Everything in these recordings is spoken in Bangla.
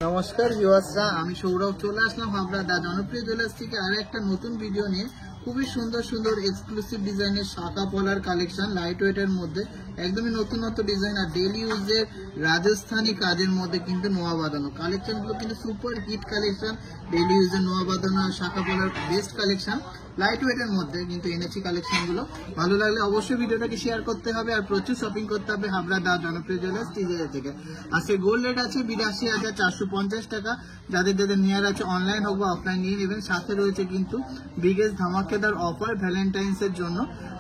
নমস্কার ভিউয়ার্সরা, আমি সৌরভ চলে আসলাম হাবড়া দা জনপ্রিয় জুয়েলার্স থেকে আর একটা নতুন ভিডিও নিয়ে। খুবই সুন্দর সুন্দর এক্সক্লুসিভ ডিজাইনের শাখা পলার কালেকশন, লাইট ওয়েটের মধ্যে একদমই নতুন ডিজাইন আর ডেইলি ইউজের রাজস্থানী কাজের মধ্যে কিন্তু নোয়া বাঁধানো কালেকশনগুলো কিন্তু সুপার হিট কালেকশন। ডেইলি ইউজের নোয়া বাঁধানো আর শাখা পলার বেস্ট কালেকশন লাইট ওয়েটের মধ্যে কিন্তু এনেছি কালেকশনগুলো। ভালো লাগলে অবশ্যই ভিডিওটাকে শেয়ার করতে হবে আর প্রচুর শপিং করতে হবে হাবড়া দা জনপ্রিয় জুয়েলার্স টিজে থেকে। আজকে গোল্ড রেট আছে ৮২,৪৫০ টাকা। যাদের যাদের নিয়ার আছে অনলাইন হোক বা অফলাইন নিয়ে নেবেন। সাথে রয়েছে কিন্তু বিগেস্ট ধামাকেদার অফার ভ্যালেন্টাইন্স এর জন্য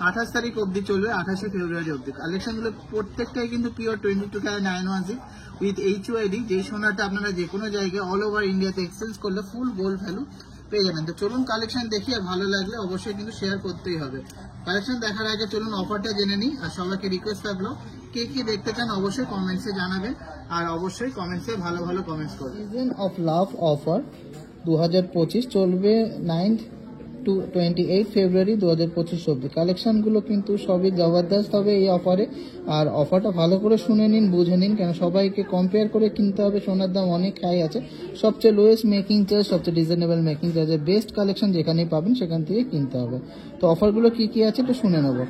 ২৮ তারিখ অবধি চলবে, ২৮শে ফেব্রুয়ারি অবধি। কালেকশনগুলো প্রত্যেকটাই কিন্তু পিওর 22 ক্যারেট 916 উইথ HYD। যে সোনাটা আপনারা যে কোনো জায়গায় অল ওভার ইন্ডিয়াতে এক্সচেঞ্জ করলে ফুল গোল্ড ভ্যালু পেয়ে যাবেন। তো চলুন কালেকশন দেখি, আর ভালো লাগলে অবশ্যই কিন্তু শেয়ার করতেই হবে। কালেকশন দেখার আগে চলুন অফারটা জেনে নিই। আর সবাইকে রিকোয়েস্ট থাকলো, কে কি দেখতে চান অবশ্যই কমেন্টসে জানাবেন আর অবশ্যই কমেন্টসে ভালো ভালো কমেন্টস করবেন। সিজন অফ লাভ অফার 2025 চলবে 9 টু 28 ফেব্রুয়ারি 2025 অবধি। কালেকশনগুলো কিন্তু সবই জবরদস্ত হবে এই অফারে। আর অফারটা ভালো করে শুনে নিন, বুঝে নিন, কেন সবাইকে কম্পেয়ার করে কিনতে হবে। সোনার দাম অনেক হাই আছে, সবচেয়ে লোয়েস্ট মেকিং চার্জ, সবচেয়ে রিজনেবল মেকিং চার্জের বেস্ট কালেকশন যেখানেই পাবেন সেখান থেকে কিনতে হবে। তো অফারগুলো কি কি আছে একটু শুনে নেবো।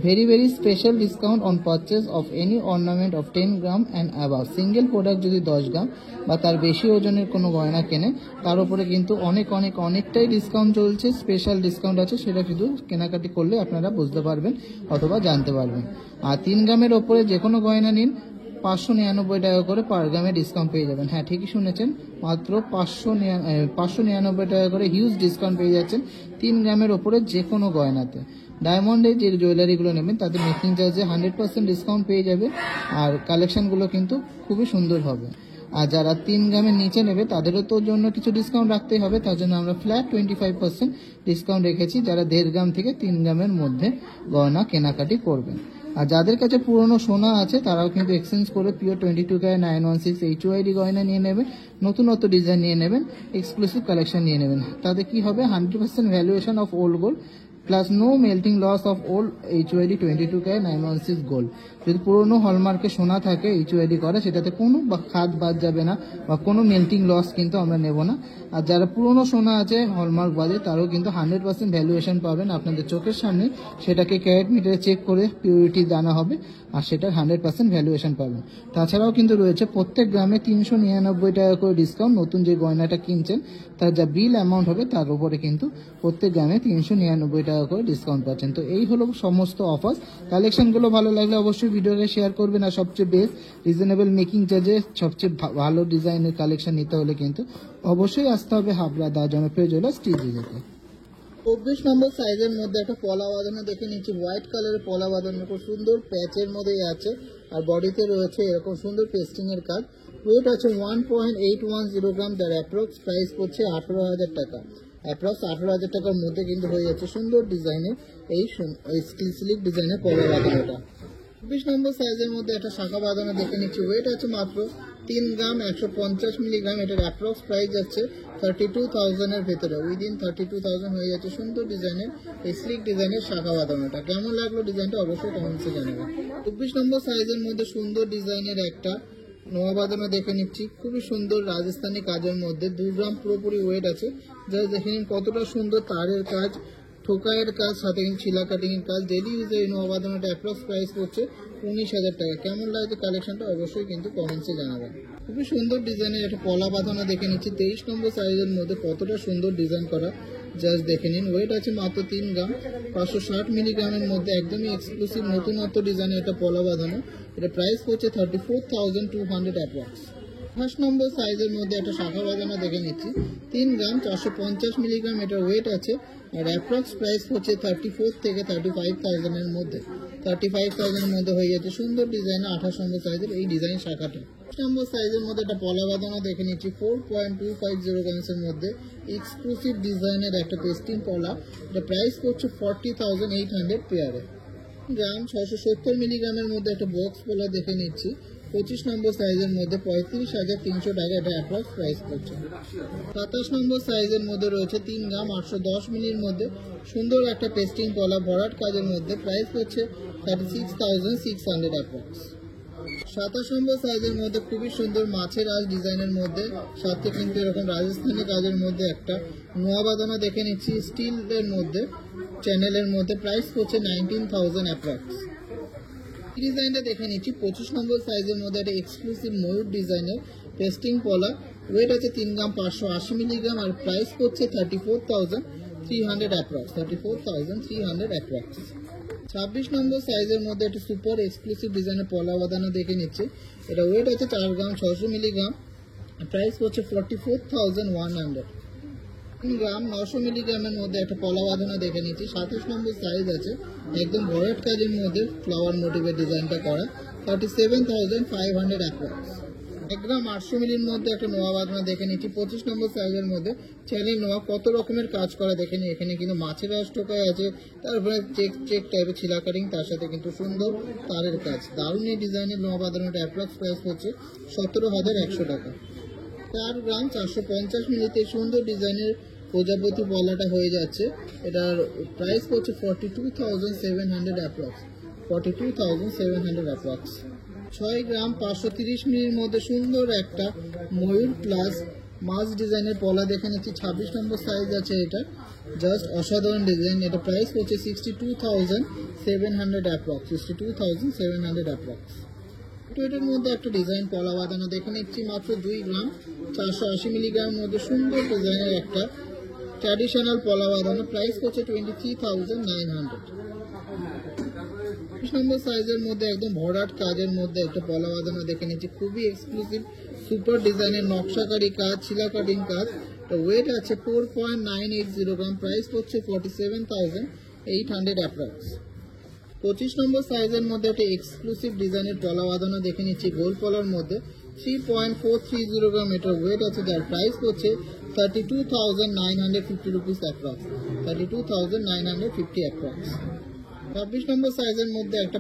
very special discount on purchase of any ornament of 10 gram and above। Single product যদি 10 গ্রাম বা তার বেশি ওজনের কোনো গয়না কেনে তার উপরে কিন্তু অনেকটাই ডিসকাউন্ট চলছে। স্পেশাল ডিসকাউন্ট আছে, সেটা শুধু কেনাকাটি করলে আপনারা বুঝতে পারবেন অথবা জানতে পারবেন। আর 3 গ্রামের ওপরে যে কোনো গয়না নিন 599 টাকা করে পার গ্রামে ডিসকাউন্ট পেয়ে যাবেন। হ্যাঁ, ঠিকই শুনেছেন, মাত্র 599 টাকা করে হিউজ ডিসকাউন্ট পেয়ে যাচ্ছেন 3 গ্রামের ওপরে যে কোনো গয়নাতে। ডায়মন্ডের যে জুয়েলারিগুলো নেবেন তাদের মেকিং চার্জে 100% ডিসকাউন্ট পেয়ে যাবে। আর কালেকশনগুলো কিন্তু খুবই সুন্দর হবে। আর যারা 3 গ্রামের নিচে নেবে তাদেরও তো জন্য কিছু ডিসকাউন্ট রাখতেই হবে, তার জন্য আমরা ফ্ল্যাট 25% ডিসকাউন্ট রেখেছি যারা 1.5 গ্রাম থেকে 3 গ্রামের মধ্যে গয়না কেনাকাটি করবেন। আর যাদের কাছে পুরনো সোনা আছে তারাও কিন্তু এক্সচেঞ্জ করে পিওর 22 ক্যারেট 916 HYD গয়না নিয়ে নেবেন, নতুন ডিজাইন নিয়ে নেবেন, এক্সক্লুসিভ কালেকশন নিয়ে নেবেন। তাতে কি হবে, 100% valuation of old gold plus no melting loss of old HYD 22 carat 916 gold. যদি পুরোনো হলমার্কে সোনা থাকে HYD করে, সেটাতে কোনো খাদ বাদ যাবে না বা কোনো মেল্টিং লস কিন্তু আমরা নেব না। আর যারা পুরোনো সোনা আছে হলমার্ক বাদে তারাও কিন্তু 100% ভ্যালুয়েশন পাবেন আপনাদের চোখের সামনে। সেটাকে ক্যারেট মিটারে চেক করে পিউরিটি জানা হবে আর সেটা 100% ভ্যালুয়েশন পাবেন। তাছাড়াও কিন্তু রয়েছে প্রত্যেক গ্রামে 399 টাকা করে ডিসকাউন্ট। নতুন যে গয়নাটা কিনছেন তার যা বিল অ্যামাউন্ট হবে তার উপরে কিন্তু প্রত্যেক গ্রামে 399 টাকা করে ডিসকাউন্ট পাচ্ছেন। তো এই হলো সমস্ত অফার। কালেকশনগুলো ভালো লাগলে অবশ্যই ভিডিওকে শেয়ার করবেন। আর সবচেয়ে বেস্ট রিজনেবল মেকিং চার্জে সবচেয়ে ভালো ডিজাইনের কালেকশন নিতে হলে কিন্তু অবশ্যই আসতে হবে হাবড়া দা জনপ্রিয় জুয়েলার্স টিজে থেকে। 24 নম্বর সাইজের মধ্যে একটা পলা বাঁধানো দেখে নিচ্ছি। হোয়াইট কালারের পলা বাঁধানো, খুব সুন্দর প্যাচের মধ্যেই আছে আর বডিতে রয়েছে এরকম সুন্দর পেস্টিং এর কাজ। ওয়েট আছে 1.810 গ্রাম, যার অ্যাপ্রক্স প্রাইস পড়ছে 18,000 টাকা। অ্যাপ্রক্স 18,000 টাকার মধ্যে কিন্তু হয়ে যাচ্ছে সুন্দর ডিজাইনের এই স্টিল সিলিক ডিজাইনের পলা বাঁধানোটা। 24 নম্বর সাইজের মধ্যে একটা শাখা বাঁধানো দেখে নিচ্ছি। ওয়েট আছে মাত্র 3 গ্রাম 150 মিলিগ্রাম। এটার অ্যাপ্রক্স প্রাইস যাচ্ছে 32,000 এর ভেতরে, উইদিন 32,000 হয়ে যাচ্ছে সুন্দর ডিজাইনের এই স্লিক ডিজাইনের শাখা বাঁধানোটা। কেমন লাগলো ডিজাইনটা অবশ্যই কমেন্টসে জানাবেন। 24 নম্বর সাইজের মধ্যে সুন্দর ডিজাইনের একটা নোয়া বাঁধানো দেখে নিচ্ছি। খুবই সুন্দর রাজস্থানী কাজের মধ্যে 2 গ্রাম পুরোপুরি ওয়েট আছে। যা দেখে নিন কতটা সুন্দর তারের কাজ, ঠোকায়ের কাজ, সাথে কিন্তু ছিলা কাটিং এর কাজ। ডেলি ইউজে এই নোয়া বাঁধানোটা অ্যাপ্রক্স প্রাইস পড়ছে 19,000 টাকা। কেমন লাগছে কালেকশনটা অবশ্যই কিন্তু কমেন্টসে জানাবেন। খুবই সুন্দর ডিজাইনের একটা পলা বাঁধানো দেখে নিচ্ছি 23 নম্বর সাইজের মধ্যে। কতটা সুন্দর ডিজাইন করা জাস্ট দেখে নিন। ওয়েট আছে মাত্র 3 গ্রাম 560 মিলিগ্রামের মধ্যে, একদমই এক্সক্লুসিভ নতুনত্ব ডিজাইনের একটা পলা বাঁধানো। এটা প্রাইস পড়ছে 34,200 অ্যাপ্রক্স। 28 নম্বর সাইজের মধ্যে একটা শাখা বাঁধানো দেখে নিচ্ছি 3 গ্রাম 450 মিলিগ্রাম। এটা ওয়েট আছে আর অ্যাপ্রক্স প্রাইস হচ্ছে 34 থেকে 35,000 এর মধ্যে। 35,000 এর মধ্যে হয়ে যাচ্ছে সুন্দর ডিজাইন 28 নম্বর সাইজের এই ডিজাইন শাখাটা। 29 নম্বর সাইজের মধ্যে একটা পলা বাঁধানো দেখে নিচ্ছি 4.250 গ্রামসের মধ্যে এক্সক্লুসিভ ডিজাইনের একটা পেস্টিং পলা। এটা প্রাইস করছে 40,800 পেয়ারে। গ্রাম 670 মিলিগ্রামের মধ্যে একটা বক্স পলা দেখে নিচ্ছি 25 নম্বর সাইজের মধ্যে 35,300 টাকা। এটা অ্যাপ্রক্স প্রাইস করছে। 27 নম্বর সাইজের মধ্যে রয়েছে 3 গ্রাম 810 মিলির মধ্যে সুন্দর একটা পেস্টিং পলা ভরাট কাজের মধ্যে। প্রাইস হচ্ছে 36,600 অ্যাপ্রক্স। 27 নম্বর সাইজের মধ্যে খুবই সুন্দর মাছের আঁশ ডিজাইনের মধ্যে, সাথে কিন্তু এরকম রাজস্থানি কাজের মধ্যে একটা নোয়া বাঁধানো দেখে নিচ্ছি স্টিলের মধ্যে, চ্যানেলের মধ্যে। প্রাইস হচ্ছে 19,000 অ্যাপ্রক্স। ডিজাইনটা দেখে নিচ্ছি 25 নম্বর সাইজের মধ্যে একটা এক্সক্লুসিভ ময়ূর ডিজাইনের পেস্টিং পলা। ওয়েট আছে 3 গ্রাম 580 মিলিগ্রাম আর প্রাইস হচ্ছে 34,300 অ্যাপ্রক্স। 34,300 অ্যাপ্রক্স। 26 নম্বর সাইজের মধ্যে একটা সুপার এক্সক্লুসিভ ডিজাইনের পলা বাঁধানো দেখে নিচ্ছি। এটা ওয়েট আছে 4 গ্রাম 600 মিলিগ্রাম, প্রাইস হচ্ছে 44,100। 3 গ্রাম 900 মিলিগ্রামের মধ্যে একটা পলা বাঁধানো দেখে নিচ্ছি। 27 নম্বর সাইজ আছে, একদম ভরাট কাজের মধ্যে ফ্লাওয়ার মোটিভের ডিজাইনটা করা। 37,500 অ্যাপ্রক্স। 1 গ্রাম 800 মিলির মধ্যে একটা নোয়া বাঁধানো দেখে নিচ্ছি। 25 নম্বর সাইজের মধ্যে চ্যানেল নোয়া, কত রকমের কাজ করা দেখে নিই। এখানে কিন্তু মাছের আঁশ টোকায় আছে, তারপরে চেক টাইপের ছিলা কাটিং, তার সাথে কিন্তু সুন্দর তারের কাজ। দারুণ এই ডিজাইনের নোয়া বাঁধানোটা অ্যাপ্রক্স প্রাইস হচ্ছে 17,100 টাকা। 4 গ্রাম 450 মিলিতে সুন্দর ডিজাইনের প্রজাপতি পলাটা হয়ে যাচ্ছে। এটার প্রাইস হচ্ছে 42,700 অ্যাপ্রক্স। 42,700 অ্যাপ্রক্স। 6 গ্রাম 530 মিলির মধ্যে সুন্দর একটা ময়ূর প্লাস মাছ ডিজাইনের পলা দেখে নিচ্ছি। 26 নম্বর সাইজ আছে এটা, জাস্ট অসাধারণ ডিজাইন। এটা প্রাইস হচ্ছে 62,700 অ্যাপ্রক্স। 62,700 অ্যাপ্রক্স। এটার মধ্যে একটা ডিজাইন পলা বাঁধানো দেখে নিচ্ছি মাত্র 2 গ্রাম 480 মিলিগ্রামের মধ্যে সুন্দর ডিজাইনের একটা ট্র্যাডিশনাল পলা বাঁধানো। প্রাইস হচ্ছে 23,900। 20 নম্বর সাইজের মধ্যে একদম ভরাট কাজের মধ্যে একটা পলা বাঁধানো দেখে নিচ্ছি, খুবই এক্সক্লুসিভ সুপার ডিজাইনের নকশাকারী কাজ, ছিলা কাটিং কাজ। তো ওয়েট আছে 4.980 গ্রাম, প্রাইস হচ্ছে 47,800 অ্যাপ্রক্স। 25 নম্বর সাইজের মধ্যে একটা এক্সক্লুসিভ ডিজাইনের পলা বাঁধানো দেখে নিচ্ছি গোল পলার মধ্যে। 3.430 গ্রাম এটার ওয়েট আছে, যার প্রাইস হচ্ছে 32,950 রুপিস অ্যাপ্রক্স। 32,950 অ্যাপ্রক্স। 26 নম্বর সাইজের মধ্যে একটা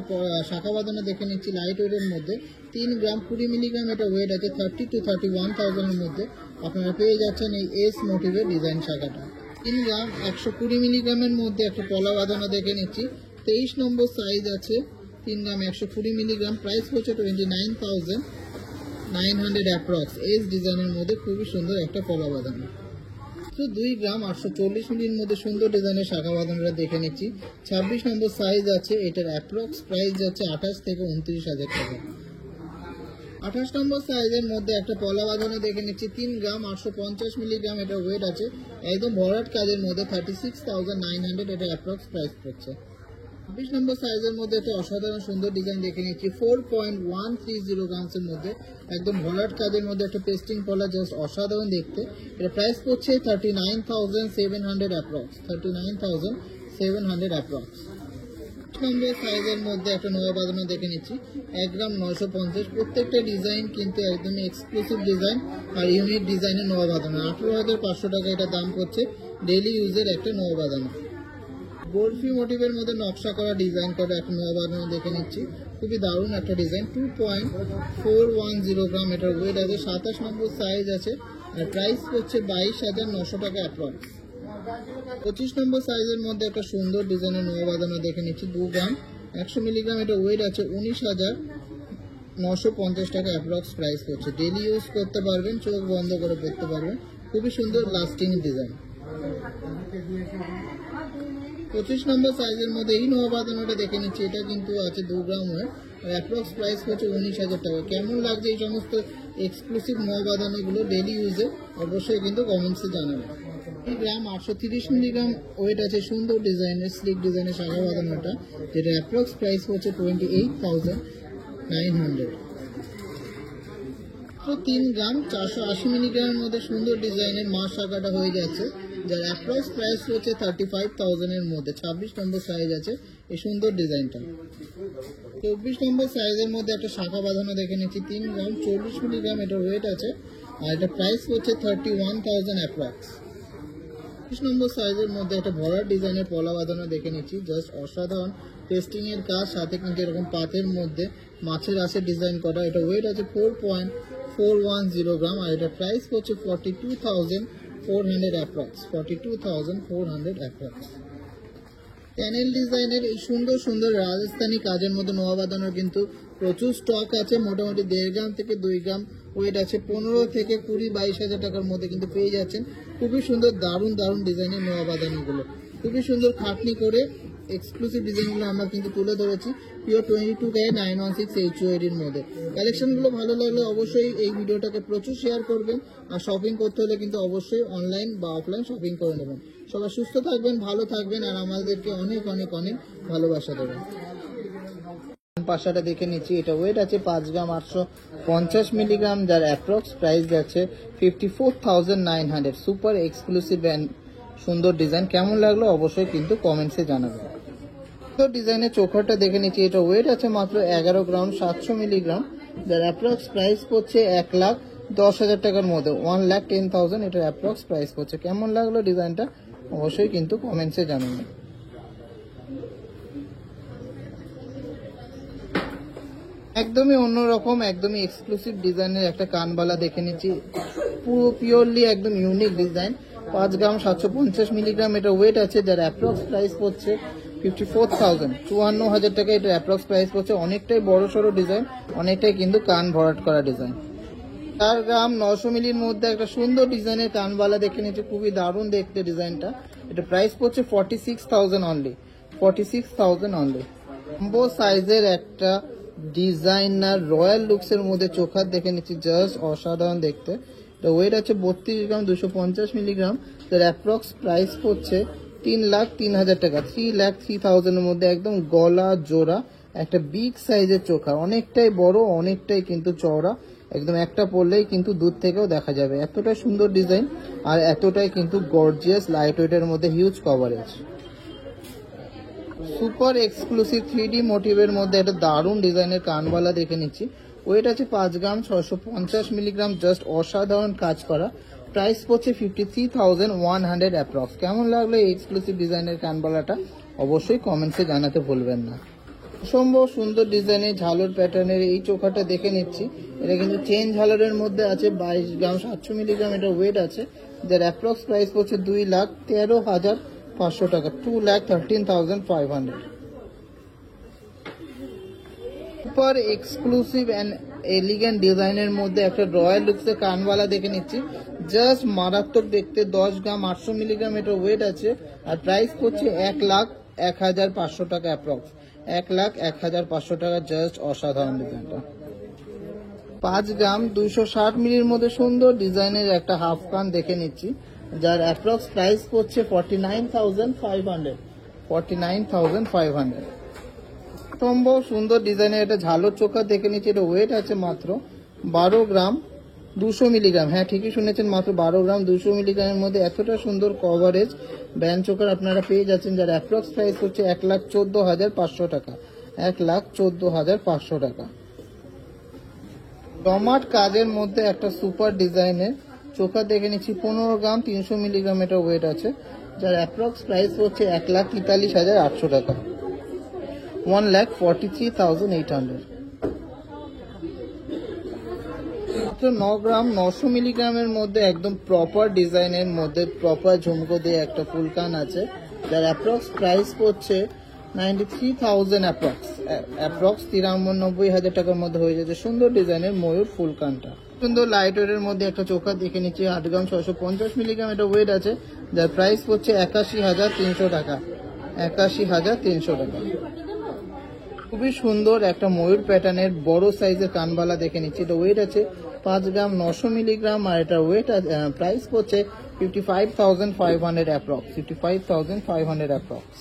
শাখা বাঁধানো দেখে নিচ্ছি লাইট ওয়েটের মধ্যে। 3 গ্রাম 20 মিলিগ্রাম এটা ওয়েট আছে। 30 to 31,000 এর মধ্যে আপনারা পেয়ে যাচ্ছেন এই এস মোটিভের ডিজাইন শাখাটা। 3 গ্রাম 120 মিলিগ্রামের মধ্যে একটা পলা বাঁধানো দেখে নিচ্ছি। 23 নম্বর সাইজ আছে, 3 গ্রাম 120 মিলিগ্রাম, প্রাইস হচ্ছে 29,900 অ্যাপ্রক্স। এস ডিজাইনের মধ্যে খুবই সুন্দর একটা পলা বাঁধানো। 2 গ্রাম 840 মিলির মধ্যে সুন্দর ডিজাইনের শাখা বাঁধানোটা দেখে নিচ্ছি। 26 নম্বর সাইজ আছে, এটার অ্যাপ্রক্স প্রাইস যাচ্ছে 28 থেকে 29,000 টাকা। 28 নম্বর সাইজের মধ্যে একটা পলা বাঁধানো দেখে নিচ্ছি। 3 গ্রাম 850 মিলিগ্রাম এটা ওয়েট আছে, একদম ভরাট কাজের মধ্যে। 36,900 এটা অ্যাপ্রক্স প্রাইস পড়ছে। 26 নম্বর সাইজের মধ্যে একটা অসাধারণ সুন্দর ডিজাইন দেখে নিচ্ছি। 4.130 গ্রামসের মধ্যে একদম ভরাট কাজের মধ্যে একটা পেস্টিং পলা, জাস্ট অসাধারণ দেখতে। এটা প্রাইস পড়ছে 39,700 অ্যাপ্রক্স। 39,700 অ্যাপ্রক্স। নম্বর সাইজের মধ্যে একটা নোয়া বাঁধানো দেখে নিচ্ছি। 1 গ্রাম 950। প্রত্যেকটা ডিজাইন কিন্তু একদম এক্সক্লুসিভ ডিজাইন আর ইউনিক ডিজাইনের নোয়া বাঁধানো। 18,500 টাকা এটা দাম পড়ছে। ডেইলি ইউজের একটা নোয়া বাঁধানো। গোল্ডফি মোটিভের মধ্যে নকশা করা ডিজাইন করা একটা নোয়া বাঁধানো দেখে নিচ্ছি, খুবই দারুণ একটা ডিজাইন। 2.410 গ্রাম এটার ওয়েট আছে। 27 নম্বর সাইজ আছে আর প্রাইস হচ্ছে 22,900 টাকা অ্যাপ্রক্স। 25 নম্বর সাইজের মধ্যে একটা সুন্দর ডিজাইনের নোয়া বাঁধানো দেখে নিচ্ছি। 2 গ্রাম 100 মিলিগ্রাম এটা ওয়েট আছে। 19,950 টাকা অ্যাপ্রক্স প্রাইস হচ্ছে। ডেইলি ইউজ করতে পারবেন, চোখ বন্ধ করে পড়তে পারবেন, খুবই সুন্দর লাস্টিং ডিজাইন। 25 নম্বর সাইজের মধ্যে এই নোয়া বাঁধানোটা দেখে নিচ্ছি। এটা কিন্তু আছে 2 গ্রাম ওয়েট আর অ্যাপ্রক্স প্রাইস হচ্ছে 19,000 টাকা। কেমন লাগছে এই সমস্ত এক্সক্লুসিভ নোয়া বাঁধানোগুলো ডেইলি ইউজে অবশ্যই কিন্তু কমেন্টসে জানাবেন। 3 গ্রাম 830 মিলিগ্রাম ওয়েট আছে, সুন্দর ডিজাইনের স্লিক ডিজাইনের শাখা বাঁধানোটা, যেটা অ্যাপ্রক্স প্রাইস হচ্ছে 28,900। 3 গ্রাম 480 মিলিগ্রামের মধ্যে সুন্দর ডিজাইনের মাছ শাখাটা হয়ে যাচ্ছে, যার অ্যাপ্রক্স প্রাইস হচ্ছে 35,000 এর মধ্যে। 26 নম্বর সাইজ আছে এই সুন্দর ডিজাইনটা। 24 নম্বর সাইজের মধ্যে একটা শাখা বাঁধানো দেখে নিচ্ছি। 3 গ্রাম 40 মিলিগ্রাম এটা ওয়েট আছে আর এটা প্রাইস হচ্ছে 31,000 অ্যাপ্রক্স। 25 নম্বর সাইজের মধ্যে একটা ভরাট ডিজাইনের পলা বাঁধানো দেখে নিচ্ছি, জাস্ট অসাধারণ পেস্টিং এর কাজ, সাথে কিন্তু এরকম পাতের মধ্যে মাছের আঁশের ডিজাইন করা। এটা ওয়েট আছে 4.410 গ্রাম আর এটা প্রাইস হচ্ছে 42,400 অ্যাপ্রক্স। 42,400 অ্যাপ্রক্স। প্যানেল ডিজাইনের এই সুন্দর সুন্দর রাজস্থানি কাজের মধ্যে নোয়া বাঁধানোর কিন্তু প্রচুর স্টক আছে, মোটামুটি 1.5 গ্রাম থেকে 2 গ্রাম ওয়েট আছে। 15 থেকে 20-22 হাজার টাকার মধ্যে কিন্তু পেয়ে যাচ্ছেন। খুবই সুন্দর দারুণ দারুণ ডিজাইনের নোয়া বাদানিগুলো, খুবই সুন্দর খাটনি করে এক্সক্লুসিভ ডিজাইনগুলো আমরা কিন্তু তুলে ধরেছি পিওর 22K 916 HUID এর মধ্যে। কালেকশনগুলো ভালো লাগলে অবশ্যই এই ভিডিওটাকে প্রচুর শেয়ার করবেন, আর শপিং করতে হলে কিন্তু অবশ্যই অনলাইন বা অফলাইন শপিং করে নেবেন। সবাই সুস্থ থাকবেন, ভালো থাকবেন, আর আমাদেরকে অনেক অনেক অনেক ভালোবাসা দেবেন। পাশাটা দেখে নিচ্ছি, এটা ওয়েট আছে 5 গ্রাম 850 মিলিগ্রাম, যার অ্যাপ্রক্স প্রাইস যাচ্ছে 54,900। সুপার এক্সক্লুসিভ অ্যান্ড সুন্দর ডিজাইন। কেমন লাগলো অবশ্যই কিন্তু কমেন্টসে জানাবেন। তো ডিজাইনের চোখাটা দেখে নিচ্ছি, এটা ওয়েট আছে মাত্র 11 গ্রাম 700 মিলিগ্রাম, যার অ্যাপ্রক্স প্রাইস পড়ছে 1,10,000 টাকার মধ্যে, 1,10,000 এটার অ্যাপ্রক্স প্রাইস পড়ছে। কেমন লাগলো ডিজাইনটা অবশ্যই কিন্তু কমেন্টসে জানাবেন। একদমই অন্যরকম, একদমই এক্সক্লুসিভ ডিজাইনের একটা কানবালা দেখে নিচ্ছি, পুরো পিওরলি একদম ইউনিক ডিজাইন। 5 গ্রাম 750 মিলিগ্রাম এটা ওয়েট আছে, যার অ্যাপ্রক্স প্রাইস পড়ছে 54,000, 54,000 টাকা এটা অ্যাপ্রক্স প্রাইস পড়ছে। অনেকটাই বড় সড়ো ডিজাইন, অনেকটাই কিন্তু কান ভরাট করা ডিজাইন। 4 গ্রাম 900 মিলির মধ্যে একটা সুন্দর ডিজাইনের কানবালা দেখে নিচ্ছি, খুবই দারুণ দেখতে ডিজাইনটা। এটা প্রাইস পড়ছে 46,000 অনলি, 46,000 অনলি। কম্বো সাইজের একটা ডিজাইনার রয়্যাল লুকস এর মধ্যে চোখার দেখে নিচ্ছি, জাস্ট অসাধারণ দেখতে। এটা ওয়েট আছে 32 গ্রাম 250 মিলিগ্রাম, তার অ্যাপ্রক্স প্রাইস পড়ছে 3,03,000 টাকা, 3,03,000 এর মধ্যে একদম গলা জোড়া একটা বিগ সাইজের চোখা, অনেকটাই বড়, অনেকটাই কিন্তু চওড়া, একদম একটা পরলেই কিন্তু দূর থেকেও দেখা যাবে। এতটাই সুন্দর ডিজাইন আর এতটাই কিন্তু গর্জিয়াস, লাইট ওয়েটের মধ্যে huge coverage. Super exclusive 3D মোটিভের মধ্যে একটা দারুণ ডিজাইনের কানবালা দেখে নিচ্ছি, ওয়েট আছে 5 গ্রাম 650 মিলিগ্রাম, জাস্ট অসাধারণ কাজ করা, প্রাইস পড়ছে 53,100 অ্যাপ্রক্স। কেমন লাগলো এই এক্সক্লুসিভ ডিজাইনের কানবালাটা অবশ্যই কমেন্টসে জানাতে ভুলবেন না। অসম্ভব সুন্দর ডিজাইনের ঝালর প্যাটার্নের এই চোখাটা দেখে নিচ্ছি, এটা কিন্তু চেন ঝালরের মধ্যে আছে। 22 গ্রাম 700 মিলিগ্রাম এটা ওয়েট আছে, যার অ্যাপ্রক্স প্রাইস পড়ছে 2,13,500 টাকা, 2,13,500। সুপার এক্সক্লুসিভ অ্যান্ড এলিগেন্ট ডিজাইনের মধ্যে একটা রয়্যাল লুকসের কানওয়ালা দেখে নিচ্ছি, জাস্ট মারাত্মক দেখতে। 10 গ্রাম 800 মিলিগ্রাম এটা ওয়েট আছে, আর প্রাইস পড়ছে 1,01,500 টাকা অ্যাপ্রক্স, 1,01,500 টাকা, জাস্ট অসাধারণ ডিজাইনটা। 5 গ্রাম 260 মিলির মধ্যে সুন্দর ডিজাইনের একটা হাফ কান দেখে নিচ্ছি, যার অ্যাপ্রক্স প্রাইস পড়ছে 49,500, 49,500। সম্ভব সুন্দর ডিজাইনের একটা ঝালর চোখা দেখে নিচ্ছি, এটা ওয়েট আছে মাত্র 12 গ্রাম 200 মিলিগ্রাম। হ্যাঁ, ঠিকই শুনেছেন, মাত্র 12 গ্রাম 200 মিলিগ্রামের মধ্যে এতটা সুন্দর কভারেজ ব্যান্ড চোখার আপনারা পেয়ে যাচ্ছেন, যার অ্যাপ্রক্স প্রাইস হচ্ছে 1,14,500 টাকা, 1,14,500 টাকা। টমাট কাজের মধ্যে একটা সুপার ডিজাইনের চোখা দেখে নিচ্ছি, 15 গ্রাম 300 মিলিগ্রাম এটা ওয়েট আছে, যার অ্যাপ্রক্স প্রাইস হচ্ছে 1,43,800 টাকা, 1,43,800। 9 গ্রাম 900 মিলিগ্রামের মধ্যে একদম প্রপার ডিজাইনের মধ্যে প্রপার ঝুমকো দিয়ে একটা ফুলকান আছে, যার অ্যাপ্রক্স প্রাইস পড়ছে 93,000 অ্যাপ্রক্স, 93,000 টাকার মধ্যে হয়ে যাচ্ছে। সুন্দর ডিজাইনের ময়ূর ফুলকানটা, সুন্দর লাইট ওয়েটের মধ্যে একটা চোখা দেখে নিচ্ছি, 8 গ্রাম 650 মিলিগ্রাম এটা ওয়েট আছে, যার প্রাইস পড়ছে 81,300 টাকা, 81,300 টাকা। খুবই সুন্দর একটা ময়ূর প্যাটার্নের বড় সাইজের কানবালা দেখে নিচ্ছি, এটা ওয়েট আছে 5 গ্রাম 900 মিলিগ্রাম, আর এটা ওয়েট প্রাইস পড়ছে 55,500 অ্যাপ্রক্স, 55,500 অ্যাপ্রক্স।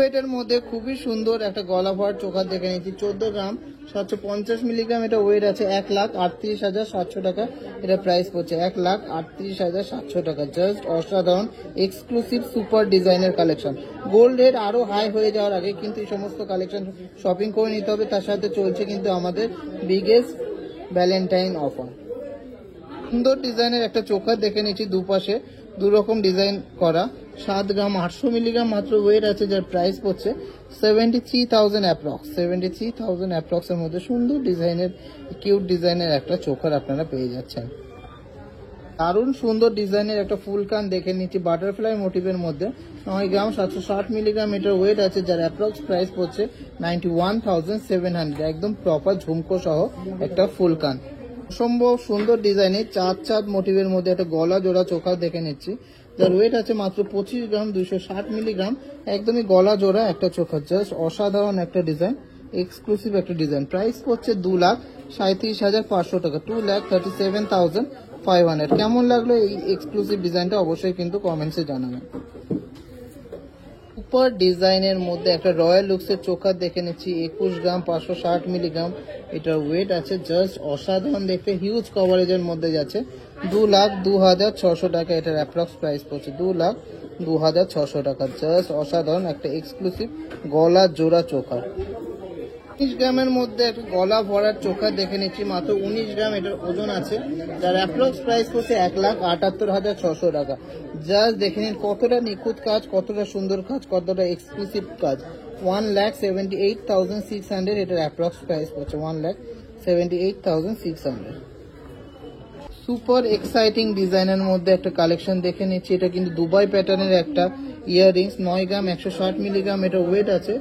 এটার মধ্যে খুবই সুন্দর একটা গলা ভর চোখা দেখে নিচ্ছি, 14 গ্রাম 750 মিলিগ্রাম এটা ওয়েট আছে, 1,38,700 টাকা এটা প্রাইস পড়ছে, 1,38,700 টাকা, জাস্ট অসাধারণ এক্সক্লুসিভ সুপার ডিজাইনের কালেকশন। গোল্ড রেট আরো হাই হয়ে যাওয়ার আগে কিন্তু এই সমস্ত কালেকশন শপিং করে নিতে হবে। তার সাথে চলছে কিন্তু আমাদের বিগেস্ট ভ্যালেন্টাইন অফার। সুন্দর ডিজাইনের একটা চোখা দেখে নিচ্ছি, দুপাশে দুরকম ডিজাইন করা, 7 গ্রাম 800 মিলিগ্রাম মাত্র ওয়েট আছে, যার প্রাইস পড়ছে 73,000 অ্যাপ্রক্স, 73,000 অ্যাপ্রক্স এর মধ্যে সুন্দর ডিজাইনের কিউট ডিজাইনের একটা চোখার আপনারা পেয়ে যাচ্ছেন। দারুণ সুন্দর ডিজাইনের একটা ফুল কান দেখে নিচ্ছি, বাটারফ্লাই মোটিভের মধ্যে, 9 গ্রাম 760 মিলিগ্রাম এটার ওয়েট আছে, যার অ্যাপ্রক্স প্রাইস পড়ছে 91,700। একদম প্রপার ঝুমকো সহ একটা ফুল কান, অসম্ভব সুন্দর ডিজাইনে চাঁদ চাঁদ মোটিভের মধ্যে একটা গলা জোড়া চোখা দেখে নিচ্ছি, যার ওয়েট আছে মাত্র 25 গ্রাম 260 মিলিগ্রাম। একদমই গলা জোড়া একটা চোখা, জাস্ট অসাধারণ একটা ডিজাইন, এক্সক্লুসিভ একটা ডিজাইন। প্রাইস পড়ছে 2,37,500 টাকা, 2,37,500। কেমন লাগলো এই এক্সক্লুসিভ ডিজাইনটা অবশ্যই কিন্তু কমেন্টসে জানাবেন। সুপার ডিজাইনের মধ্যে একটা রয়্যাল লুকসের চোখা দেখে নিচ্ছি, 21 গ্রাম 560 মিলিগ্রাম এটার ওয়েট আছে, জাস্ট অসাধারণ দেখতে, হিউজ কভারেজের মধ্যে যাচ্ছে। 2,02,600 টাকা এটার অ্যাপ্রক্স প্রাইস পড়ছে, 2,02,600 টাকা। জাস্ট অসাধারণ একটা এক্সক্লুসিভ গলা জোড়া চোখা। 19 গ্রামের মধ্যে একটা গলা ভরার চোখা দেখে নিচ্ছি, মাত্র 19 গ্রাম এটার ওজন আছে, যার অ্যাপ্রক্স প্রাইস পড়ছে 1,78,600 টাকা। জাস্ট দেখে নিন কতটা নিখুঁত কাজ, কতটা সুন্দর কাজ, কতটা এক্সক্লুসিভ কাজ। 1,78,600 এটার অ্যাপ্রক্স প্রাইস পড়ছে, 1,78,600। সুপার এক্সাইটিং ডিজাইনের মধ্যে একটা কালেকশন দেখে নিচ্ছি, এটা কিন্তু দুবাই প্যাটার্নের একটা ইয়াররিংস, 9 গ্রাম 160 মিলিগ্রাম এটা ওয়েট আছে,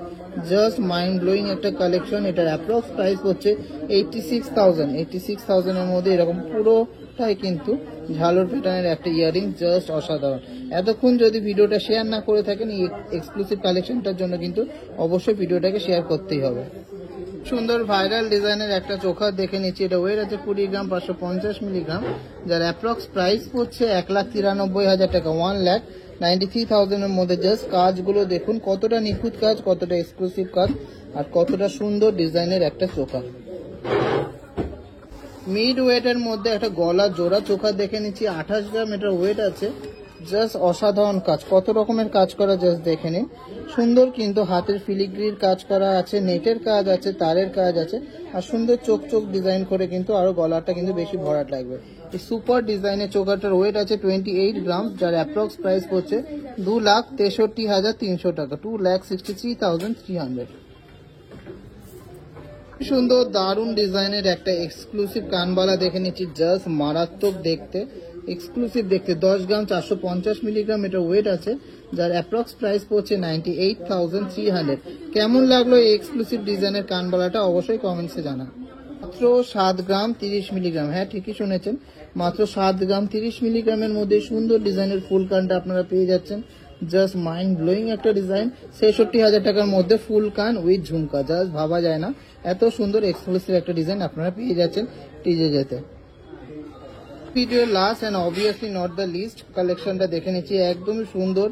জাস্ট মাইন্ড ব্লোয়িং একটা কালেকশন। এটার অ্যাপ্রক্স প্রাইস হচ্ছে 86,000 এর মধ্যে এরকম পুরোটাই কিন্তু ঝালর প্যাটার্নের একটা ইয়াররিং, জাস্ট অসাধারণ। এতক্ষণ যদি ভিডিওটা শেয়ার না করে থাকেন এই এক্সক্লুসিভ কালেকশনটার জন্য কিন্তু অবশ্যই ভিডিওটাকে শেয়ার করতেই হবে। সুন্দর ভাইরাল ডিজাইনের একটা চোখা দেখে নিচ্ছি, এটা ওয়েট আছে 20 গ্রাম 550 মিলিগ্রাম, যার অ্যাপ্রক্স প্রাইস পড়ছে 1,93,000 টাকা, 1,93,000 এর মধ্যে। জাস্ট কাজগুলো দেখুন কতটা নিখুঁত কাজ, কতটা এক্সক্লুসিভ কাজ, আর কতটা সুন্দর ডিজাইনের একটা চোখা। মিড ওয়েটের মধ্যে একটা গলা জোড়া চোখা দেখে নিচ্ছি, 28 গ্রাম এটার ওয়েট আছে, জাস্ট অসাধারণ কাজ, কত রকমের কাজ করা জাস্ট দেখে নিন। সুন্দর কিন্তু হাতের ফিলিগ্রির কাজ করা আছে, নেটের কাজ আছে, তারের কাজ আছে, আর সুন্দর চোখ চোখ ডিজাইন করে কিন্তু আরো গলাটা কিন্তু বেশি ভরাট লাগবে। এই সুপার ডিজাইনের চোখাটার ওয়েট আছে 28 গ্রাম, যার অ্যাপ্রক্স প্রাইস পড়ছে 2,63,300 টাকা, 2,63,300। সুন্দর দারুণ ডিজাইনের একটা এক্সক্লুসিভ কানবালা দেখে নিচ্ছি, জাস্ট মারাত্মক দেখতে, এক্সক্লুসিভ দেখতে। 10 গ্রাম 450 মিলিগ্রাম এটা ওয়েট আছে, যার অ্যাপ্রক্স প্রাইস পড়ছে 98,300। কেমন লাগলো এই এক্সক্লুসিভ ডিজাইনের কানবালাটা অবশ্যই কমেন্টসে জানান। মাত্র 7 গ্রাম 30 মিলিগ্রাম, হ্যাঁ ঠিকই শুনেছেন, মাত্র 7 গ্রাম 30 মিলিগ্রামের মধ্যে সুন্দর ডিজাইনের ফুল কানটা আপনারা পেয়ে যাচ্ছেন, জাস্ট মাইন্ড ব্লোয়িং একটা ডিজাইন। 66,000 টাকার মধ্যে ফুল কান উইথ ঝুমকা, জাস্ট ভাবা যায় না এত সুন্দর এক্সক্লুসিভ একটা ডিজাইন আপনারা পেয়ে যাচ্ছেন টিজে যেতে। Video last and obviously not the least কালেকশনটা দেখে নিচ্ছি, একদমই সুন্দর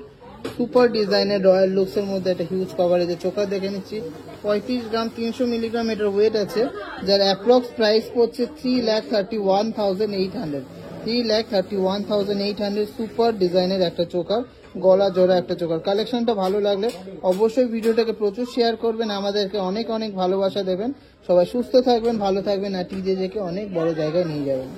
সুপার ডিজাইনের রয়্যাল লুকসের মধ্যে একটা হিউজ কভারেজের চোখা দেখে নিচ্ছি, 35 গ্রাম 300 মিলিগ্রাম এটার ওয়েট আছে, যার অ্যাপ্রক্স প্রাইস পড়ছে 3,31,800, 3,31,800। সুপার ডিজাইনের একটা চোখা, গলা জোড়া একটা চোখার। কালেকশনটা ভালো লাগলে অবশ্যই ভিডিওটাকে প্রচুর শেয়ার করবেন, আমাদেরকে অনেক অনেক ভালোবাসা দেবেন। সবাই সুস্থ থাকবেন, ভালো থাকবেন, আর টিজে অনেক বড় জায়গায় নিয়ে যাবেন।